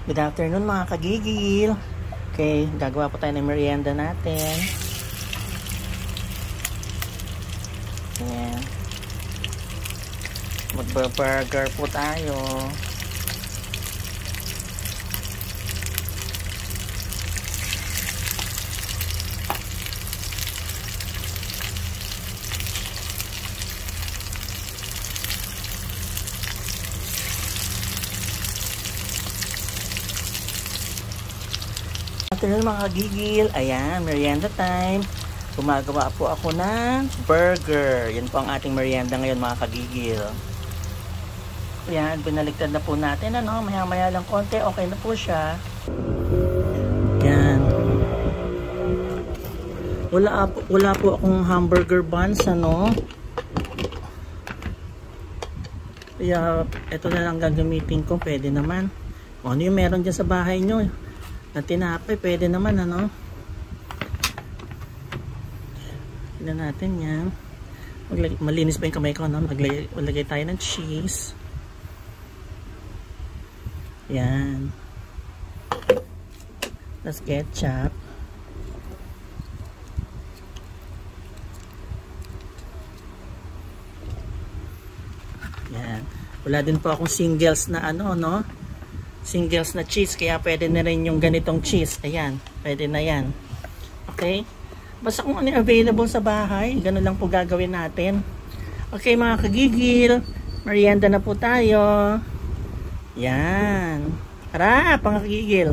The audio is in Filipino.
Good afternoon mga kagigil. Okay, gagawa po tayo ng merienda natin. Ayan. Magbaburger po tayo. Afternoon mga kagigil. Ayan, merienda time. Gumagawa po ako ng burger. Yan po ang ating merienda ngayon mga kagigil. Ayan, binaligtad na po natin. Maya maya lang konti. Okay na po siya. Ayan. Wala po akong hamburger buns. Kaya ito na lang gagamitin ko. Pwede naman. Ano yung meron dyan sa bahay nyo? Na tinapay, pwede naman Tignan natin yan. Malinis pa yung kamay ko, maglagay tayo ng cheese. Yan. Tapos ketchup. Yan. Wala din po akong singles na singles na cheese, kaya pwede na rin yung ganitong cheese. Ayan, pwede na yan. Okay? Basta kung ano available sa bahay, ganun lang po gagawin natin. Okay mga kagigil, merienda na po tayo. Yan. Tara, mga kagigil.